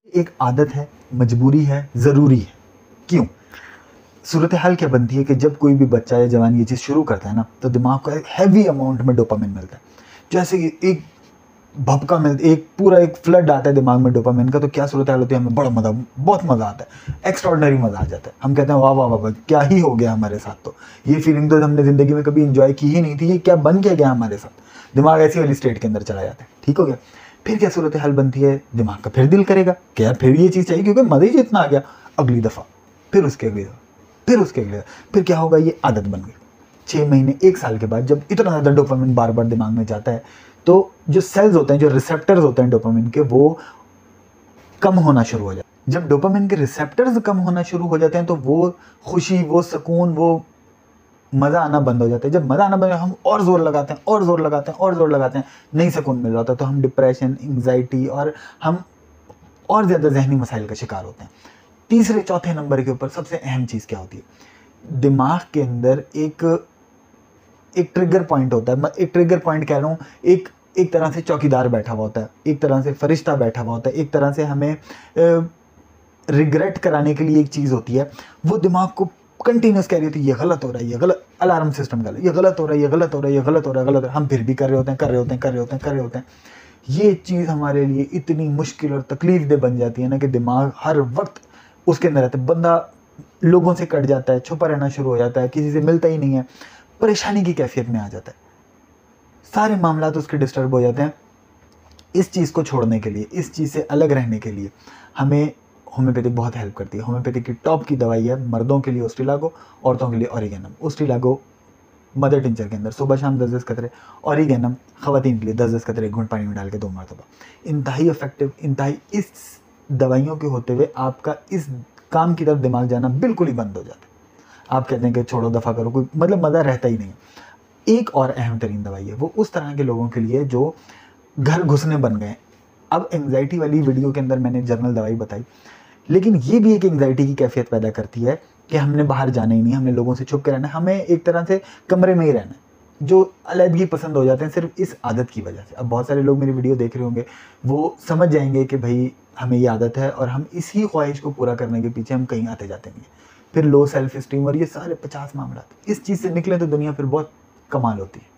एक आदत है, मजबूरी है, ज़रूरी है। क्यों? सूरत हाल क्या बनती है कि जब कोई भी बच्चा या जवान ये चीज़ शुरू करता है ना, तो दिमाग को एक हैवी अमाउंट में डोपामिन मिलता है। जैसे कि एक भपका मिलता है, एक पूरा एक फ्लड आता है दिमाग में डोपामिन का, तो क्या सूरत हाल होती है, हमें बड़ा मज़ा, बहुत मज़ा आता है, एक्स्ट्रॉर्डिनरी मज़ा आ जाता है। हम कहते हैं वाह वाह वाह वाह, क्या ही हो गया हमारे साथ, तो ये फीलिंग तो हमने ज़िंदगी में कभी इंजॉय की ही नहीं थी, ये क्या बन के गया हमारे साथ। दिमाग ऐसी वाली स्टेट के अंदर चला जाता है। ठीक हो गया। फिर क्या सूरत हाल बनती है, दिमाग का फिर दिल करेगा कि यार फिर ये चीज़ चाहिए, क्योंकि मज़ा ही जितना आ गया, अगली दफ़ा, फिर उसके अगली दफ़ा, फिर उसके अगले, फिर क्या होगा, ये आदत बन गई। 6 महीने 1 साल के बाद जब इतना ज़्यादा डोपामिन बार बार दिमाग में जाता है, तो जो सेल्स होते हैं, जो रिसेप्टर्स होते हैं डोपामिन के, वो कम होना शुरू हो जाते हैं। जब डोपामिन के रिसेप्टर्स कम होना शुरू हो जाते हैं, तो वो खुशी, वो सुकून, वो मज़ा आना बंद हो जाता है। जब मज़ा आना बंद, हम और ज़ोर लगाते हैं और ज़ोर लगाते हैं और ज़ोर लगाते हैं, नहीं सुकून मिल रहा होता, तो हम डिप्रेशन, एंग्जाइटी और हम और ज़्यादा ज़हनी मसाइल का शिकार होते हैं। तीसरे चौथे नंबर के ऊपर सबसे अहम चीज़ क्या होती है, दिमाग के अंदर एक ट्रिगर पॉइंट होता है। मैं एक ट्रिगर पॉइंट कह रहा हूँ, एक तरह से चौकीदार बैठा हुआ होता है, एक तरह से फरिश्ता बैठा हुआ होता है, एक तरह से हमें रिग्रेट कराने के लिए एक चीज़ होती है। वो दिमाग को कंटिन्यूस कह रही होती है ये गलत हो रहा है, ये गलत, अलार्म सिस्टम का, ये गलत हो रहा है, ये गलत हो रहा है, ये गलत हो रहा है, गलत हो रहा है। हम फिर भी कर रहे होते हैं, कर रहे होते हैं, कर रहे होते हैं, कर रहे होते हैं। ये चीज़ हमारे लिए इतनी मुश्किल और तकलीफ दे बन जाती है ना, कि दिमाग हर वक्त उसके अंदर रहता है। बंदा लोगों से कट जाता है, छुपा रहना शुरू हो जाता है, किसी से मिलता ही नहीं है, परेशानी की कैफियत में आ जाता है, सारे मामला उसके डिस्टर्ब हो जाते हैं। इस चीज़ को छोड़ने के लिए, इस चीज़ से अलग रहने के लिए हमें होम्योपैथिक बहुत हेल्प करती है। होम्योपैथिक की टॉप की दवाई है, मर्दों के लिए ओस्ट्रिलागो, औरतों के लिए ऑरिगेनम। ओस्ट्रिलागो मदर टिंचर के अंदर सुबह शाम 10-10 कतरे, ऑरिगेनम खवातीन के लिए 10-10 कतरे एक घूंट पानी में डाल के 2 मरतबा। इंतहाई इफेक्टिव, इंतहाई, इस दवाइयों के होते हुए आपका इस काम की तरफ दिमाग जाना बिल्कुल ही बंद हो जाता है। आप कहते हैं कि छोड़ो, दफ़ा करो, कोई मतलब मज़ा रहता ही नहीं। एक और अहम तरीन दवाई है, वो उस तरह के लोगों के लिए जो घर घुसने बन गए। अब एंग्जाइटी वाली वीडियो के अंदर मैंने जनरल दवाई बताई, लेकिन ये भी एक एंग्जाइटी की कैफियत पैदा करती है कि हमने बाहर जाना ही नहीं, हमने लोगों से छुप के रहना है, हमें एक तरह से कमरे में ही रहना है, जो अलग पसंद हो जाते हैं सिर्फ इस आदत की वजह से। अब बहुत सारे लोग मेरी वीडियो देख रहे होंगे, वो समझ जाएंगे कि भाई हमें ये आदत है और हम इसी ख्वाहिश को पूरा करने के पीछे हम कहीं आते जाते नहीं। फिर लो सेल्फ स्टीम और ये सारे 50 मामला, इस चीज़ से निकले तो दुनिया फिर बहुत कमाल होती है।